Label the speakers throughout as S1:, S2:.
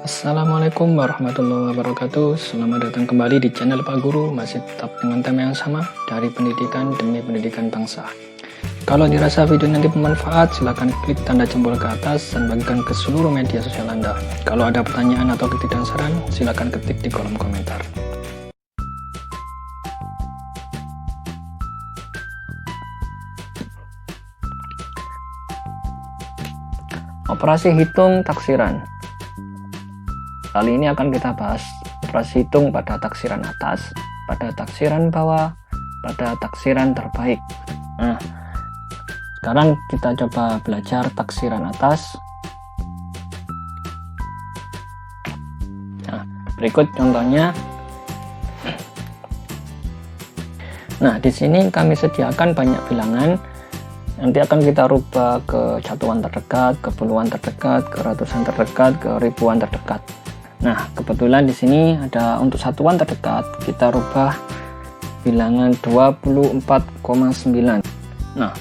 S1: Assalamualaikum warahmatullahi wabarakatuh. Selamat datang kembali di channel Pak Guru. Masih tetap dengan tema yang sama, dari pendidikan demi pendidikan bangsa. Kalau dirasa video nanti bermanfaat, silahkan klik tanda jempol ke atas dan bagikan ke seluruh media sosial Anda. Kalau ada pertanyaan atau kritik dan saran, silahkan ketik di kolom komentar. Operasi hitung taksiran. Kali ini akan kita bahas operasi hitung pada taksiran atas, pada taksiran bawah, pada taksiran terbaik. Nah, sekarang kita coba belajar taksiran atas. Nah, berikut contohnya. Nah, di sini kami sediakan banyak bilangan. Nanti akan kita rubah ke satuan terdekat, ke puluhan terdekat, ke ratusan terdekat, ke ribuan terdekat. Nah, kebetulan di sini ada untuk satuan terdekat, kita rubah bilangan 24,9. Nah,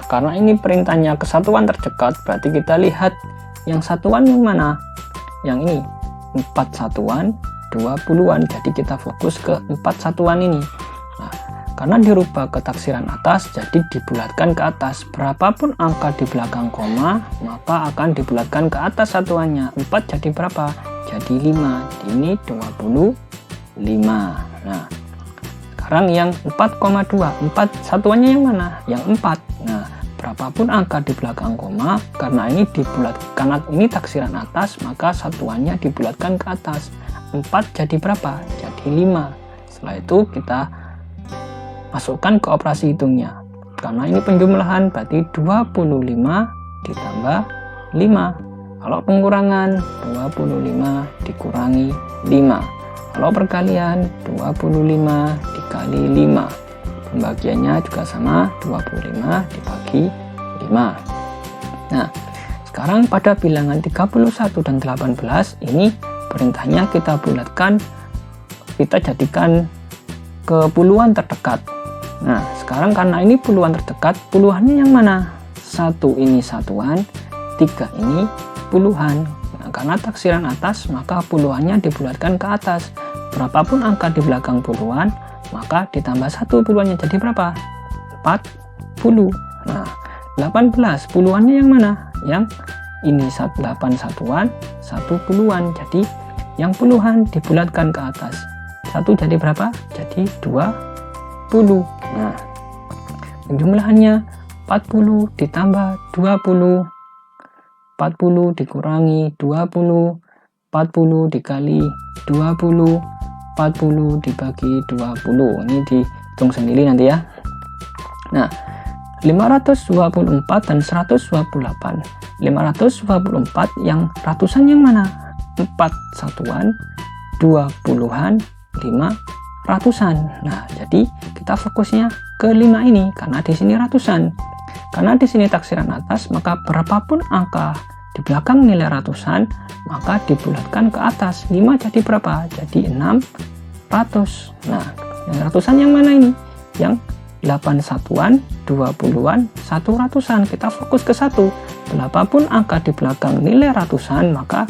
S1: karena ini perintahnya ke satuan terdekat, berarti kita lihat yang satuan yang mana? Yang ini, 4 satuan, 2 puluhan. Jadi kita fokus ke 4 satuan ini. Nah, karena dirubah ke taksiran atas, jadi dibulatkan ke atas. Berapapun angka di belakang koma, maka akan dibulatkan ke atas satuannya. 4 jadi berapa? Jadi 5. Ini 25. Nah, sekarang yang 4,2. 4 satuannya yang mana? Yang 4. Nah, berapapun angka di belakang koma, karena ini dibulatkan, ini taksiran atas, maka satuannya dibulatkan ke atas. 4 jadi berapa? Jadi 5. Setelah itu kita masukkan ke operasi hitungnya. Karena ini penjumlahan, berarti 25 ditambah 5. Kalau pengurangan, 25 dikurangi 5. Kalau perkalian, 25 dikali 5. Pembagiannya juga sama, 25 dibagi 5. Nah, sekarang pada bilangan 31 dan 18, ini perintahnya kita bulatkan, kita jadikan ke puluhan terdekat. Nah, sekarang karena ini puluhan terdekat, puluhannya yang mana? 1 ini satuan, 3 ini puluhan. Nah, karena taksiran atas, maka puluhannya dibulatkan ke atas. Berapapun angka di belakang puluhan, maka ditambah 1 puluhannya jadi berapa? 40. Nah, 18 puluhannya yang mana? Yang ini 8 satuan, 1 puluhan. Jadi yang puluhan dibulatkan ke atas. 1 jadi berapa? Jadi 20. Nah, penjumlahannya 40 ditambah 20, 40 dikurangi 20, 40 dikali 20, 40 dibagi 20. Ini dihitung sendiri nanti ya. Nah, 524 dan 128. 524 yang ratusan yang mana? 4 satuan, 2 puluhan, 5 ratusan. Nah, jadi kita fokusnya ke 5 ini karena di sini ratusan. Karena di sini taksiran atas, maka berapapun angka di belakang nilai ratusan, maka dibulatkan ke atas. 5 jadi berapa? Jadi 600. Nah, yang ratusan yang mana ini? Yang 8 satuan, 2 puluhan, 1 ratusan. Kita fokus ke 1. Berapapun angka di belakang nilai ratusan, maka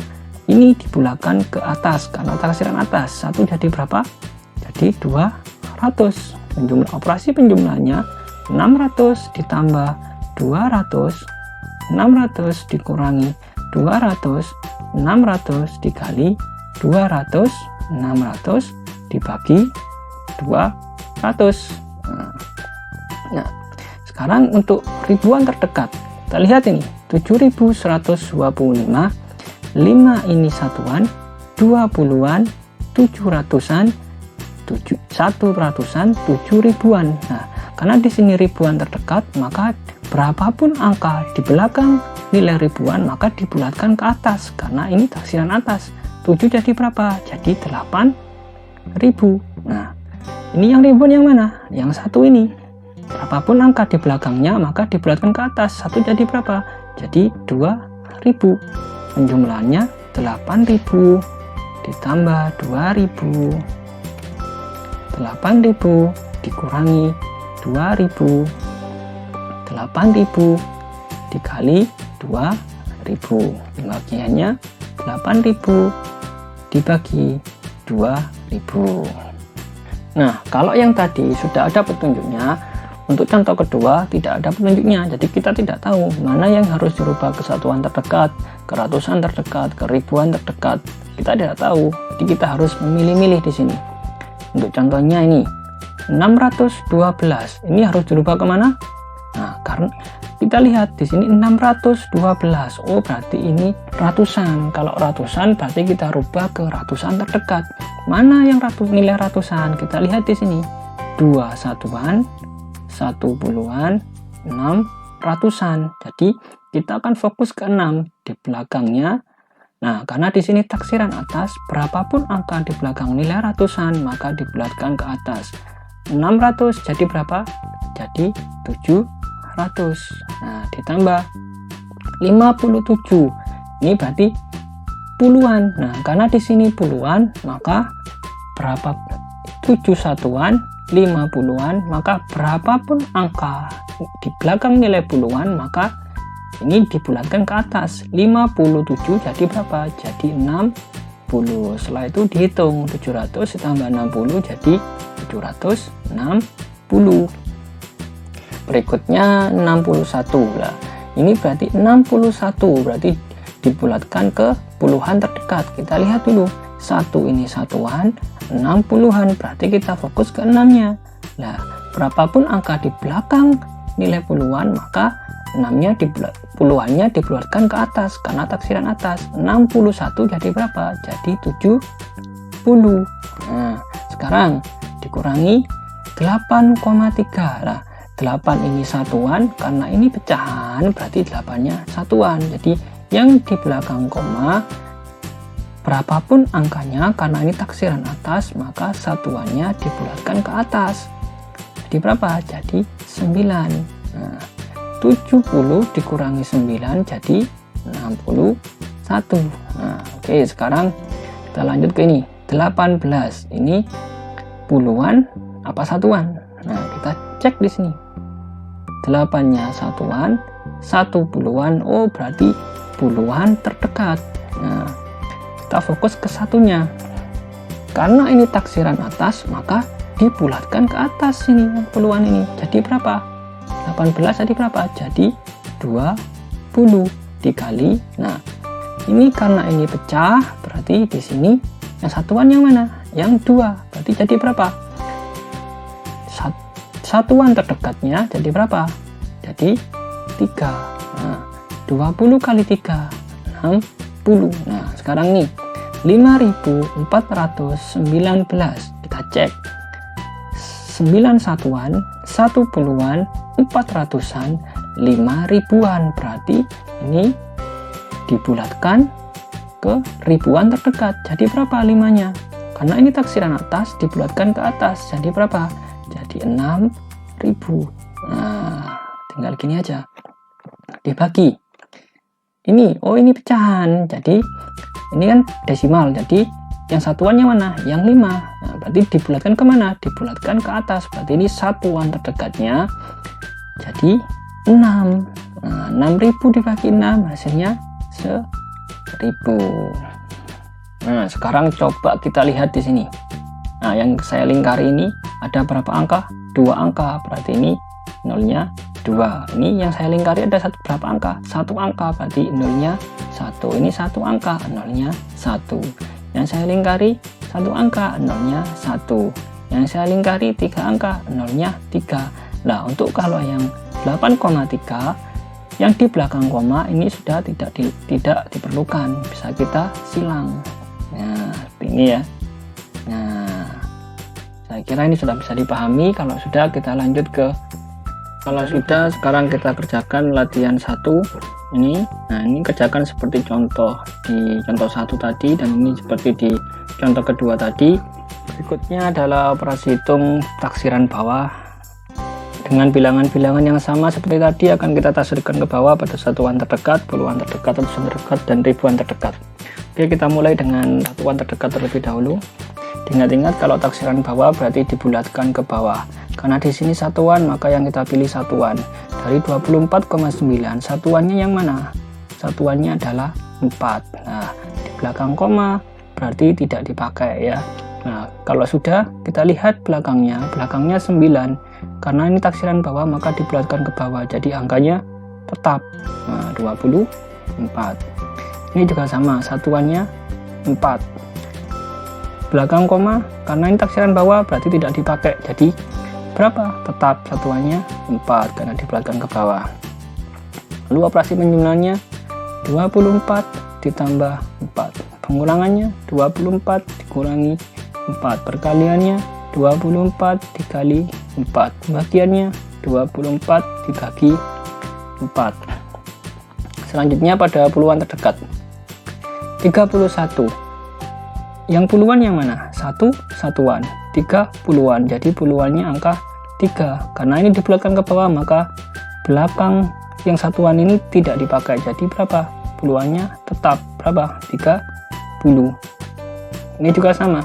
S1: ini dibulatkan ke atas karena taksiran atas. 1 jadi berapa? Jadi 200. Operasi penjumlahannya 600 ditambah 200, 600 dikurangi 200, 600 dikali 200, 600 dibagi 200. Nah, sekarang untuk ribuan terdekat, kita lihat ini 7125, 5 ini satuan, 2 puluhan, 7 ratusan, 1 ratusan, 7 ribuan. Nah, karena di sini ribuan terdekat, maka berapapun angka di belakang nilai ribuan, maka dibulatkan ke atas karena ini taksiran atas. 7 jadi berapa? Jadi 8.000. Nah, ini yang ribuan yang mana? Yang 1 ini. Berapapun angka di belakangnya, maka dibulatkan ke atas. 1 jadi berapa? Jadi 2.000. Penjumlahannya 8.000 ditambah 2.000. 8.000 dikurangi 2.000, 8.000 dikali 2.000. Pembagiannya 8.000 dibagi 2.000. Nah, kalau yang tadi sudah ada petunjuknya, untuk contoh kedua tidak ada petunjuknya, jadi kita tidak tahu mana yang harus dirubah ke satuan terdekat, ke ratusan terdekat, ke ribuan terdekat. Kita tidak tahu, jadi kita harus memilih-milih di sini. Untuk contohnya ini 612, ini harus dirubah kemana? Nah, karena kita lihat di sini 612, oh berarti ini ratusan. Kalau ratusan berarti kita rubah ke ratusan terdekat. Mana yang nilai ratusan? Kita lihat di sini 2 satuan, 1 puluhan, 6 ratusan. Jadi kita akan fokus ke 6 di belakangnya. Nah, karena di sini taksiran atas, berapapun angka di belakang nilai ratusan maka dibulatkan ke atas. 600 jadi berapa? Jadi 700. Nah, ditambah 57. Ini berarti puluhan. Nah, karena di sini puluhan, maka berapa 7 satuan 50-an, maka berapapun angka di belakang nilai puluhan, maka ini dibulatkan ke atas. 57 jadi berapa? Jadi 60. Setelah itu dihitung 700 ditambah 60 jadi 760. Berikutnya 61 lah. Ini berarti 61 berarti dibulatkan ke puluhan terdekat. Kita lihat dulu. 1 ini satuan, 6 puluhan berarti kita fokus ke 6-nya. Nah, berapapun angka di belakang nilai puluhan maka 6-nya puluhannya dibulatkan ke atas karena taksiran atas. 61 jadi berapa? Jadi 70. Nah, sekarang dikurangi 8,3. Nah, 8 ini satuan, karena ini pecahan berarti 8-nya satuan. Jadi yang di belakang koma berapapun angkanya, karena ini taksiran atas maka satuannya dibulatkan ke atas. Jadi berapa? Jadi 9. Nah, 70 dikurangi 9 jadi 61. Nah, oke, sekarang kita lanjut ke ini 18. Ini puluhan apa satuan? Nah, kita cek di sini. 8-nya satuan, 1 puluhan, oh berarti puluhan terdekat. Nah, kita fokus ke satunya. Karena ini taksiran atas, maka dibulatkan ke atas ini puluhan ini. Jadi berapa? 18 jadi berapa? Jadi 20 dikali. Nah, ini karena ini pecah, berarti di sini yang satuan yang mana? Yang 2. Berarti jadi berapa? Satuan terdekatnya jadi berapa? Jadi 3. Nah, 20 kali 3 60. Nah, sekarang nih 5419 kita cek. 9 satuan, 1 puluhan, 400-an, 5.000-an. Berarti ini dibulatkan ke ribuan terdekat. Jadi berapa 5-nya? Karena ini taksiran atas dibulatkan ke atas. Jadi berapa? Jadi 6.000. Nah, tinggal gini aja. Dibagi. Ini, oh ini pecahan. Jadi ini kan desimal. Jadi yang satuannya mana? Yang 5. Nah, berarti dibulatkan kemana? Dibulatkan ke atas. Berarti ini satuan terdekatnya. Jadi 6. Nah, 6.000 dibagi 6 hasilnya 1.000. Nah, sekarang coba kita lihat di sini. Nah, yang saya lingkari ini ada berapa angka? 2 angka. Berarti ini nolnya 2. Ini yang saya lingkari ada berapa angka? 1 angka. Berarti nolnya 1. Ini 1 angka, nolnya 1. Yang saya lingkari 1 angka, nolnya 1. Yang saya lingkari 3 angka, nolnya 3. Nah, untuk kalau yang 8,3 yang di belakang koma ini sudah tidak diperlukan, bisa kita silang. Nah, seperti ini ya. Nah, saya kira ini sudah bisa dipahami. Kalau sudah, kita lanjut ke sekarang kita kerjakan latihan 1 ini. Nah, ini kerjakan seperti contoh di contoh 1 tadi, dan ini seperti di contoh kedua tadi. Berikutnya adalah operasi hitung taksiran bawah dengan bilangan-bilangan yang sama seperti tadi, akan kita taksirkan ke bawah pada satuan terdekat, puluhan terdekat, ratusan terdekat, dan ribuan terdekat. Oke, kita mulai dengan satuan terdekat terlebih dahulu. Ingat-ingat kalau taksiran bawah berarti dibulatkan ke bawah. Karena di sini satuan, maka yang kita pilih satuan. Dari 24,9, satuannya yang mana? satuannya adalah 4. Nah, di belakang koma berarti tidak dipakai ya. Nah, kalau sudah kita lihat belakangnya 9. Karena ini taksiran bawah maka dibulatkan ke bawah, jadi angkanya tetap. Nah, 24. Ini juga sama, satuannya 4. Belakang koma, karena ini taksiran bawah berarti tidak dipakai, jadi berapa? Tetap, satuannya 4 karena dibulatkan ke bawah. Lalu operasi penjumlahannya 24 ditambah 4. Pengurangannya 24 dikurangi 4. Perkaliannya 24 dikali 4. Pembagiannya 24 dibagi 4. Selanjutnya pada puluhan terdekat. 31. Yang puluhan yang mana? 1 satuan, 3 puluhan. Jadi puluhannya angka 3. Karena ini dibulatkan ke bawah maka belakang yang satuan ini tidak dipakai. Jadi berapa? Puluhannya tetap berapa? 30. Ini juga sama.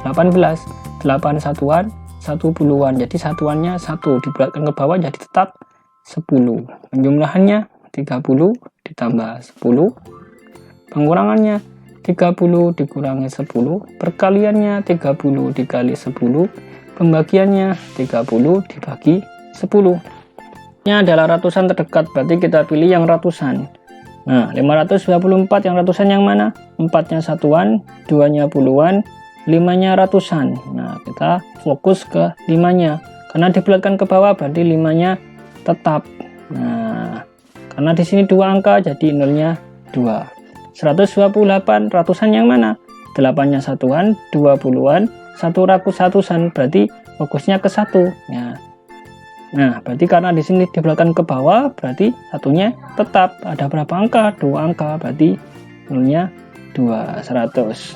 S1: 18. 8 satuan, 1 puluhan. Jadi satuannya 1 dibulatkan ke bawah jadi tetap 10. Penjumlahannya 30 ditambah 10. Pengurangannya 30 dikurangi 10. Perkaliannya 30 dikali 10. Pembagiannya 30 dibagi 10. Ini adalah ratusan terdekat, berarti kita pilih yang ratusan. Nah, 524 yang ratusan yang mana? 4-nya satuan, 2-nya puluhan, 5-nya ratusan. Nah, kita fokus ke 5-nya. Karena dibulatkan ke bawah berarti 5-nya tetap. Nah, karena di sini 2 angka jadi 0-nya 2. 128 ratusan yang mana? 8-nya satuan, 2 puluhan, 1 ratusan, berarti fokusnya ke 1 ya. Nah, berarti karena di sini dibulatkan ke bawah berarti satunya tetap. Ada berapa angka? 2 angka, berarti 0-nya 2, 100.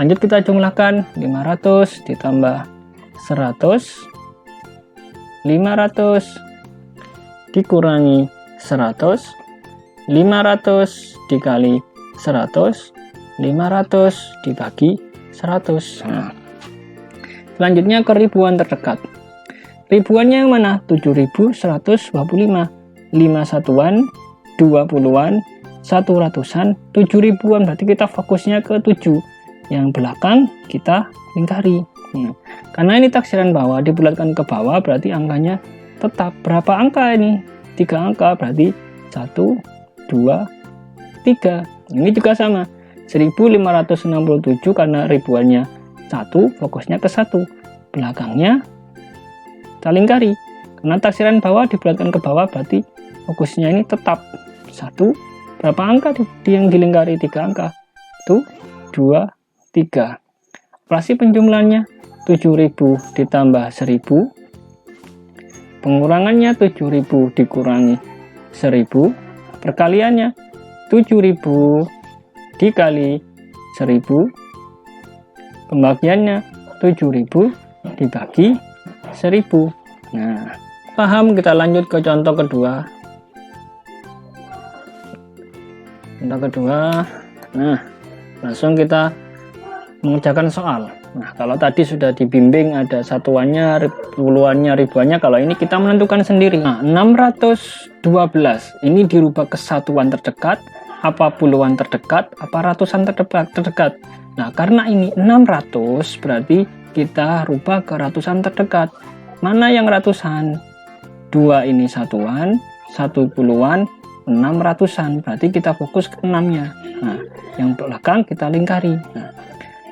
S1: Lanjut kita jumlahkan 500 ditambah 100, 500 dikurangi 100, 500 dikali 100, 500 dibagi 100. Nah, selanjutnya ke ribuan terdekat. Ribuannya yang mana? 7125. 5 satuan, 2 puluhan, 1 ratusan, 7 ribuan. Berarti kita fokusnya ke 7. Yang belakang kita lingkari. Karena ini taksiran bawah dibulatkan ke bawah berarti angkanya tetap. Berapa angka ini? 3 angka, berarti 1, 2, 3. Ini juga sama. 1567 karena ribuannya 1, fokusnya ke 1. Belakangnya kita lingkari. Karena taksiran bawah dibulatkan ke bawah berarti fokusnya ini tetap 1. Berapa angka yang dilingkari? 3 angka. 1, 2, 3. Operasi penjumlahannya 7000 ditambah 1000. Pengurangannya 7000 dikurangi 1000. Perkaliannya 7000 dikali 1000. Pembagiannya 7000 dibagi 1000. Nah, paham? Kita lanjut ke contoh kedua. Contoh kedua. Nah, langsung kita mengerjakan soal. Nah, kalau tadi sudah dibimbing ada satuannya, puluhannya, ribuannya, kalau ini kita menentukan sendiri. Nah, 612 ini dirubah ke satuan terdekat, apa puluhan terdekat, apa ratusan terdekat. Nah, karena ini 600 berarti kita rubah ke ratusan terdekat. Mana yang ratusan? 2 ini satuan, 1 puluhan, 6 ratusan. Berarti kita fokus ke 6-nya. Nah, yang belakang kita lingkari. Nah,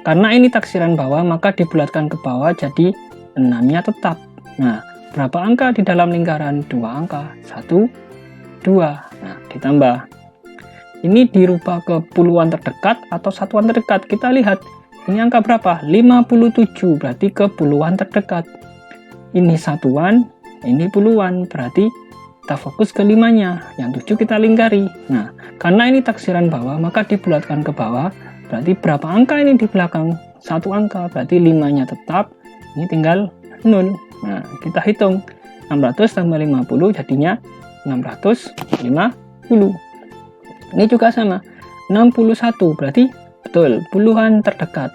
S1: karena ini taksiran bawah maka dibulatkan ke bawah jadi 6-nya tetap. Nah, berapa angka di dalam lingkaran? 2 angka. 1, 2. Nah, ditambah. Ini dirubah ke puluhan terdekat atau satuan terdekat. Kita lihat. Ini angka berapa? 57. Berarti ke puluhan terdekat. Ini satuan, ini puluhan. Berarti kita fokus ke 5-nya. Yang 7 kita lingkari. Nah, karena ini taksiran bawah maka dibulatkan ke bawah. Berarti berapa angka ini di belakang? 1 angka, berarti 5-nya tetap, ini tinggal 0. Nah, kita hitung. 600 tambah 50 jadinya 650. Ini juga sama. 61, berarti betul, puluhan terdekat.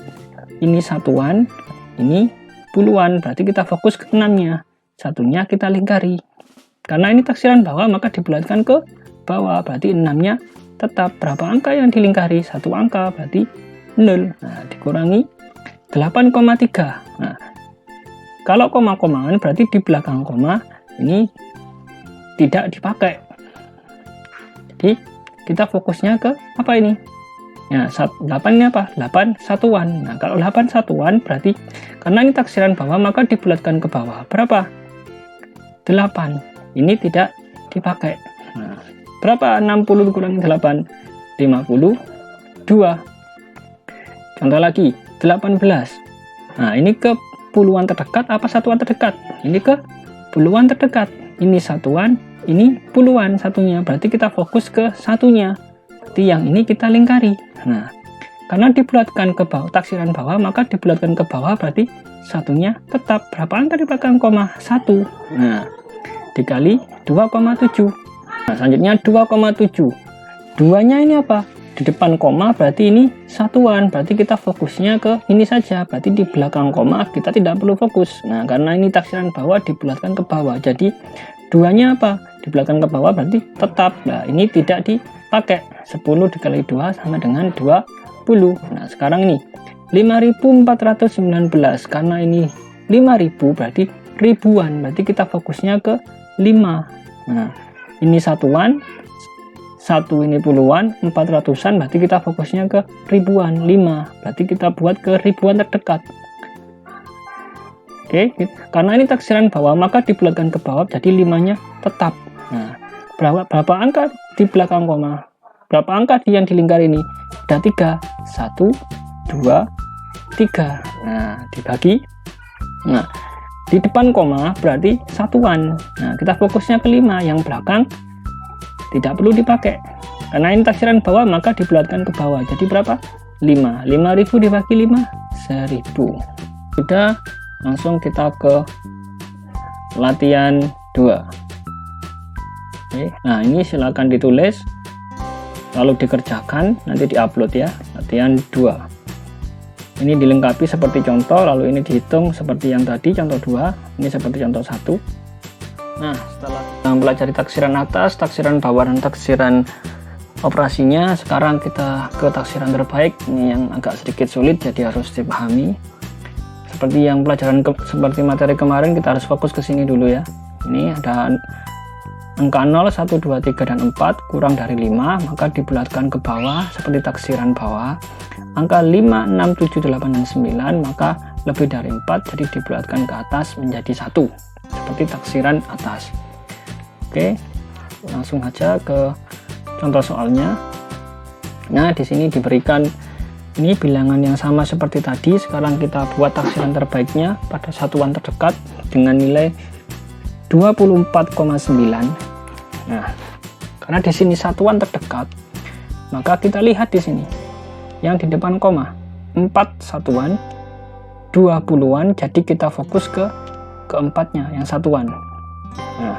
S1: Ini satuan, ini puluhan, berarti kita fokus ke 6-nya. Satunya kita lingkari. Karena ini taksiran bawah, maka dibulatkan ke bawah, berarti 6-nya tetap. Berapa angka yang dilingkari? 1 angka, berarti 0. Nah, dikurangi 8,3. Nah, kalau koma-komaan berarti di belakang koma ini tidak dipakai. Jadi kita fokusnya ke apa ini? Nah, 8 ini apa? 8 satuan. Nah, kalau 8 satuan berarti karena ini taksiran bawah maka dibulatkan ke bawah. Berapa? 8. Ini tidak dipakai. Nah, berapa 60 dikurangi 8? 52. Contoh lagi, 18. Nah, ini ke puluhan terdekat apa satuan terdekat? Ini ke puluhan terdekat. Ini satuan, ini puluhan satunya. Berarti kita fokus ke satunya. Berarti yang ini kita lingkari. Nah, karena dibulatkan ke bawah, taksiran bawah, maka dibulatkan ke bawah berarti satunya tetap. Berapa angka di belakang koma? 1. Nah, dikali 2,7. Nah, selanjutnya 2,7. 2-nya ini apa? Di depan koma berarti ini satuan. Berarti kita fokusnya ke ini saja. Berarti di belakang koma kita tidak perlu fokus. Nah, karena ini taksiran bawah dibulatkan ke bawah. Jadi 2-nya apa? Di belakang ke bawah berarti tetap. Nah, ini tidak dipakai. 10 dikali 2 sama dengan 20. Nah, sekarang ini 5.419. Karena ini 5.000 berarti ribuan. Berarti kita fokusnya ke 5. Nah, ini satuan, 1 ini puluhan, 400-an, berarti kita fokusnya ke ribuan, 5. Berarti kita buat ke ribuan terdekat. Oke, karena ini taksiran bawah, maka dibulatkan ke bawah, jadi 5-nya tetap. Nah, berapa angka di belakang koma? Berapa angka yang dilingkari ini? Ada 3. 1, 2, 3. Nah, dibagi. Nah, di depan koma berarti satuan. Nah, kita fokusnya ke 5. Yang belakang tidak perlu dipakai. Karena ini taksiran bawah, maka dibulatkan ke bawah. Jadi berapa? 5. 5.000 dibagi 5, 1.000. Sudah, langsung kita ke latihan 2. Oke, nah ini silakan ditulis, lalu dikerjakan, nanti diupload ya. Latihan 2. Ini dilengkapi seperti contoh, lalu ini dihitung seperti yang tadi, contoh 2. Ini seperti contoh 1. Nah, setelah kita mempelajari taksiran atas, taksiran bawah, dan taksiran operasinya, sekarang kita ke taksiran terbaik. Ini yang agak sedikit sulit, jadi harus dipahami. Seperti yang pelajaran seperti materi kemarin, kita harus fokus ke sini dulu ya. Ini ada angka 0, 1, 2, 3, dan 4 kurang dari 5, maka dibulatkan ke bawah seperti taksiran bawah. Angka 5, 6, 7, 8, dan 9 maka lebih dari 4, jadi dibulatkan ke atas menjadi 1 seperti taksiran atas. Oke, langsung aja ke contoh soalnya. Nah, di sini diberikan ini bilangan yang sama seperti tadi. Sekarang kita buat taksiran terbaiknya pada satuan terdekat dengan nilai 24,9. Nah, karena di sini satuan terdekat, maka kita lihat di sini yang di depan koma 4 satuan, 20-an, jadi kita fokus ke keempatnya yang satuan. Nah,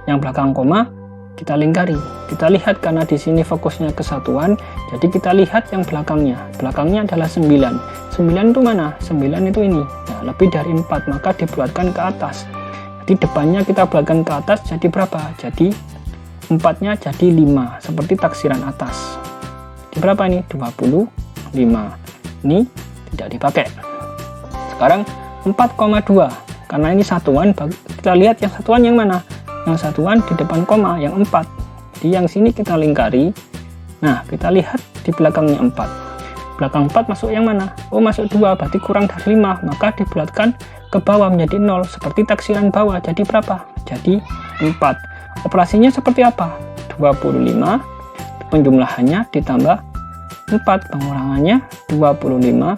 S1: yang belakang koma kita lingkari. Kita lihat karena di sini fokusnya ke satuan, jadi kita lihat yang belakangnya. Belakangnya adalah 9. 9 itu mana? 9 itu ini. Nah, lebih dari 4, maka dibulatkan ke atas. Jadi depannya kita bulatkan ke atas, jadi berapa? Jadi 4-nya jadi 5, seperti taksiran atas. Jadi berapa ini? 25. Ini tidak dipakai. Sekarang 4,2. Karena ini satuan, kita lihat yang satuan yang mana? Yang satuan di depan koma, yang 4. Jadi yang sini kita lingkari. Nah, kita lihat di belakangnya 4. Belakang 4 masuk yang mana? Oh, masuk 2, berarti kurang dari 5. Maka dibulatkan ke bawah menjadi 0, seperti taksiran bawah. Jadi berapa? Jadi 4. Operasinya seperti apa? 25 penjumlahannya ditambah 4, pengurangannya 25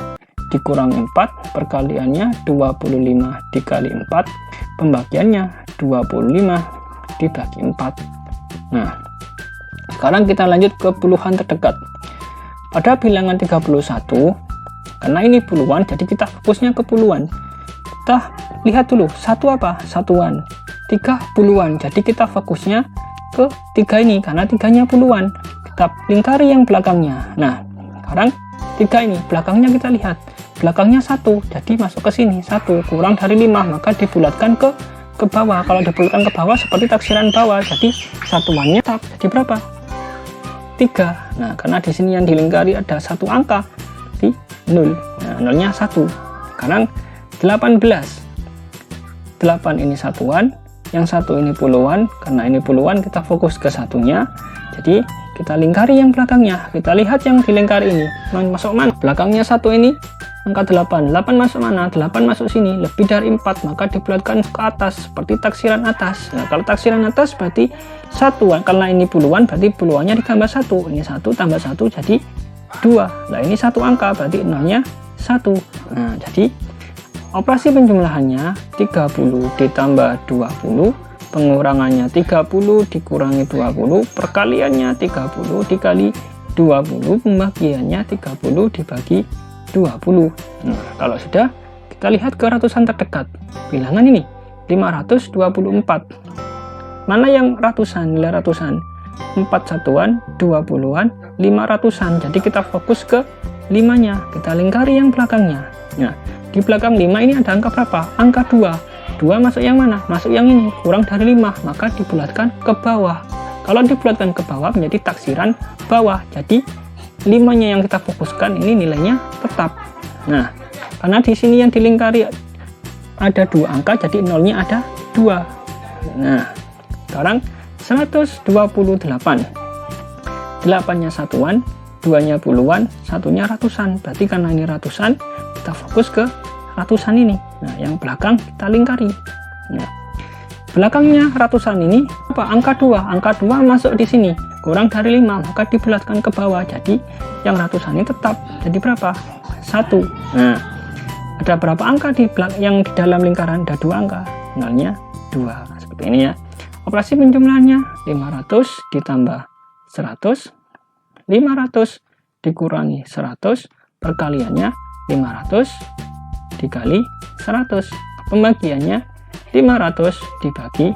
S1: dikurangi 4, perkaliannya 25 dikali 4, pembagiannya 25 dibagi 4. Nah, sekarang kita lanjut ke puluhan terdekat. Pada bilangan 31, karena ini puluhan, jadi kita fokusnya ke puluhan. Kita lihat dulu, 1 apa? Satuan. 3 puluhan, jadi kita fokusnya ke 3 ini, karena 3-nya puluhan. Kita lingkari yang belakangnya. Nah, sekarang 3 ini, belakangnya kita lihat. Belakangnya 1, jadi masuk ke sini. 1 kurang dari 5, maka dibulatkan ke bawah. Kalau dibulatkan ke bawah seperti taksiran bawah, jadi satuannya tetap. Jadi berapa? 3. Nah, karena di sini yang dilingkari ada satu angka di 0. Nah, nolnya 1. Sekarang 18. 8 ini satuan, yang satu ini puluhan. Karena ini puluhan, kita fokus ke satunya. Jadi kita lingkari yang belakangnya. Kita lihat yang dilingkari ini masuk mana. Belakangnya satu ini angka 8. 8 masuk mana? 8 masuk sini. Lebih dari 4, maka dibulatkan ke atas seperti taksiran atas. Nah, kalau taksiran atas berarti satuan. Karena ini puluhan, berarti puluhannya ditambah 1. Ini 1 tambah 1 jadi 2. Nah, ini satu angka, berarti nolnya 1. Nah, jadi operasi penjumlahannya 30 ditambah 20, pengurangannya 30 dikurangi 20, perkaliannya 30 dikali 20, pembagiannya 30 dibagi 20. Nah, kalau sudah, kita lihat ke ratusan terdekat. Bilangan ini 524. Mana yang ratusan? Nilai ratusan 4 satuan, 20-an, 500-an. Jadi kita fokus ke 5-nya. Kita lingkari yang belakangnya. Nah, di belakang 5 ini ada angka berapa? Angka 2. 2 masuk yang mana? Masuk yang ini. Kurang dari 5, maka dibulatkan ke bawah. Kalau dibulatkan ke bawah menjadi taksiran bawah. Jadi 5-nya yang kita fokuskan ini nilainya tetap. Nah, karena di sini yang dilingkari ada 2 angka, jadi nolnya ada 2. Nah, sekarang 128. 8-nya satuan, 2-nya puluhan, 1-nya ratusan. Berarti karena ini ratusan, kita fokus ke ratusan ini. Nah, yang belakang kita lingkari. Nah, belakangnya ratusan ini apa? Angka 2. Angka 2 masuk di sini. Kurang dari 5, maka dibulatkan ke bawah. Jadi yang ratusan ini tetap. Jadi berapa? 1. Nah, ada berapa angka yang di dalam lingkaran? Ada 2 angka. Nolnya 2. Seperti ini ya. Operasi penjumlahannya 500 ditambah 100, 500 dikurangi 100, perkaliannya 500 dikali 100, pembagiannya 500 dibagi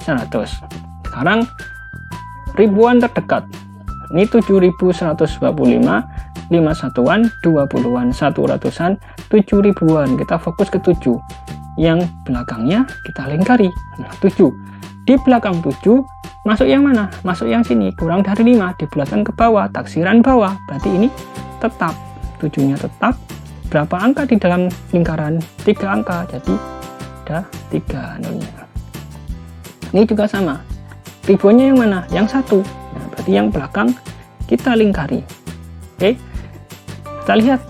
S1: 100. Sekarang ribuan terdekat ini 7125, 5 satuan, 20-an, 100-an, 7000-an. Kita fokus ke 7. Yang belakangnya kita lingkari. Nah, 7. Di belakang 7 masuk yang mana? Masuk yang sini. Kurang dari 5, dibulatkan ke bawah, taksiran bawah. Berarti ini tetap. 7-nya tetap. Berapa angka di dalam lingkaran? 3 angka. Jadi ada 3 nolnya. Ini juga sama. Ribuannya yang mana? Yang 1. Nah, berarti yang belakang kita lingkari. Oke. Kita lihat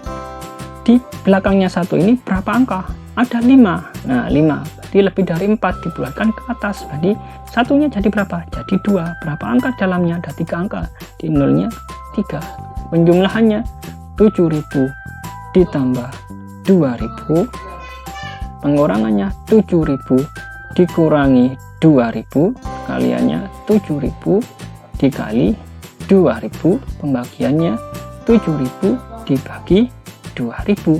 S1: di belakangnya 1 ini berapa angka? Ada 5. Nah, 5. Berarti lebih dari 4 dibulatkan ke atas. Berarti satunya jadi berapa? Jadi 2. Berapa angka dalamnya? Ada 3 angka. Di nolnya 3. Penjumlahannya 7000 ditambah 2000. Pengurangannya 7000 dikurangi 2000. Kaliannya 7000 dikali 2000. Pembagiannya 7000 dibagi 2000.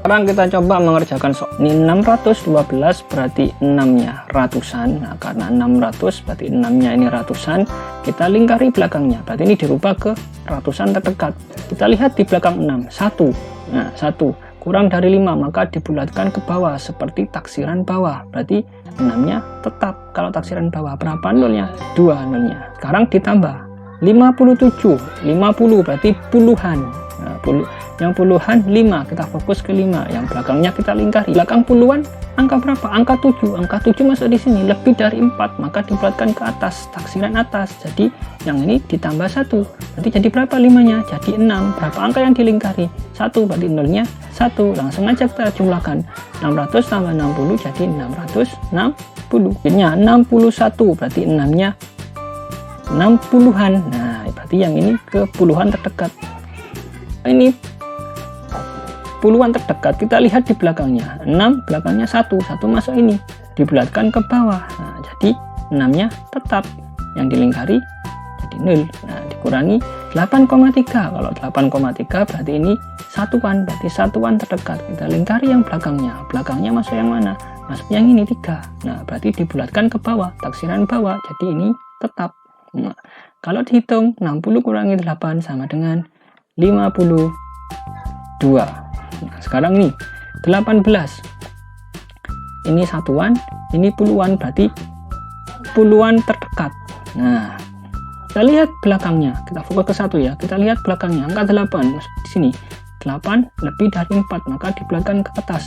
S1: Sekarang kita coba mengerjakan soal ini. 612 berarti 6-nya ratusan. Nah, karena 600 berarti 6-nya ini ratusan. Kita lingkari belakangnya. Berarti ini dirubah ke ratusan terdekat. Kita lihat di belakang 6, 1. Nah, 1 kurang dari 5, maka dibulatkan ke bawah seperti taksiran bawah. Berarti 6-nya tetap. Kalau taksiran bawah berapa nolnya? 2 nolnya. Sekarang ditambah 57. 50 berarti puluhan. Nah, yang puluhan 5, kita fokus ke 5. Yang belakangnya kita lingkari. Belakang puluhan angka berapa? Angka 7. Angka 7 masuk di sini. Lebih dari 4, maka dibulatkan ke atas, taksiran atas. Jadi yang ini ditambah 1. Berarti jadi berapa 5-nya? Jadi 6. Berapa angka yang dilingkari? 1. Berarti nolnya 1. Langsung aja kita jumlahkan. 600 tambah 60 jadi 660. Jadinya 61. Berarti 6-nya 60-an. Nah, berarti yang ini ke puluhan terdekat. Ini puluhan terdekat. Kita lihat di belakangnya 6, belakangnya 1 masuk ini, dibulatkan ke bawah. Nah, jadi 6-nya tetap. Yang dilingkari jadi 0. Nah, dikurangi 8,3. Kalau 8,3 berarti ini satuan, berarti satuan terdekat. Kita lingkari yang belakangnya. Belakangnya masuk yang mana? Masuk yang ini 3. Nah, berarti dibulatkan ke bawah, taksiran bawah. Jadi ini tetap. Nah, kalau dihitung 60 kurangi 8 sama dengan 52. Nah, sekarang nih 18. Ini satuan, ini puluhan, berarti puluhan terdekat. Nah, Kita lihat belakangnya, kita fokus ke 1 ya. Kita lihat belakangnya, angka 8 di sini. 8 lebih dari 4, maka dibulatkan ke atas.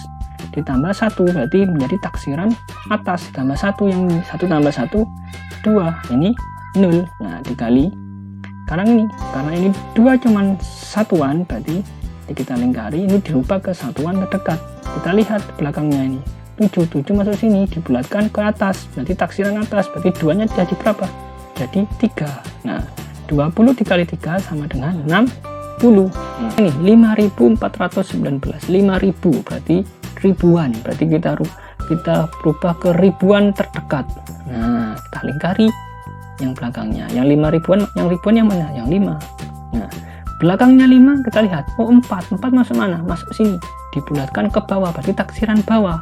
S1: Ditambah 1 berarti menjadi taksiran atas. Ditambah 1, yang 1 tambah 1 2, ini 0. Nah, dikali sekarang ini, karena ini 2 cuman satuan, berarti kita lingkari, ini dirubah ke satuan terdekat. Kita lihat belakangnya ini 7 masuk sini, dibulatkan ke atas, berarti taksiran atas, berarti 2 nya jadi berapa? Jadi 3. Nah, 20 dikali 3 sama dengan 60. Nah, ini 5419, 5000 berarti ribuan, berarti kita berubah ke ribuan terdekat. Nah, kita lingkari yang belakangnya, yang 5000-an, yang ribuan yang mana? Yang 5. Nah, belakangnya 5, kita lihat, oh 4 masuk mana? Masuk sini, dibulatkan ke bawah, berarti taksiran bawah.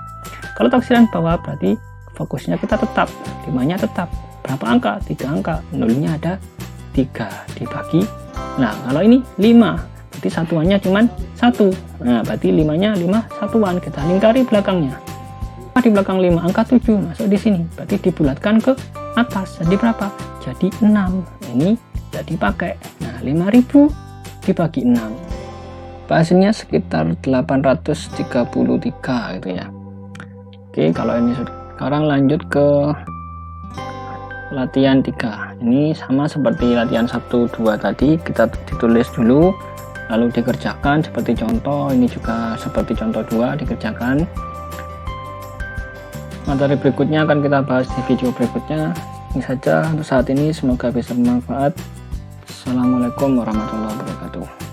S1: Kalau taksiran bawah berarti fokusnya kita tetap, 5-nya tetap. Berapa angka? 3 angka, 0-nya ada 3 dibagi. Nah, kalau ini 5, berarti satuannya cuman 1. Nah, berarti 5-nya 5 satuan. Kita lingkari belakangnya. Di belakang 5, angka 7 masuk di sini, berarti dibulatkan ke atas. Jadi berapa? Jadi 6. Ini jadi pakai. Nah, 5000 dibagi 6. Hasilnya sekitar 833 gitu ya. Oke, kalau ini sekarang lanjut ke latihan 3. Ini sama seperti latihan 1, 2 tadi, kita ditulis dulu lalu dikerjakan seperti contoh. Ini juga seperti contoh 2 dikerjakan. Materi berikutnya akan kita bahas di video berikutnya. Ini saja untuk saat ini, semoga bisa bermanfaat. Assalamualaikum warahmatullahi wabarakatuh.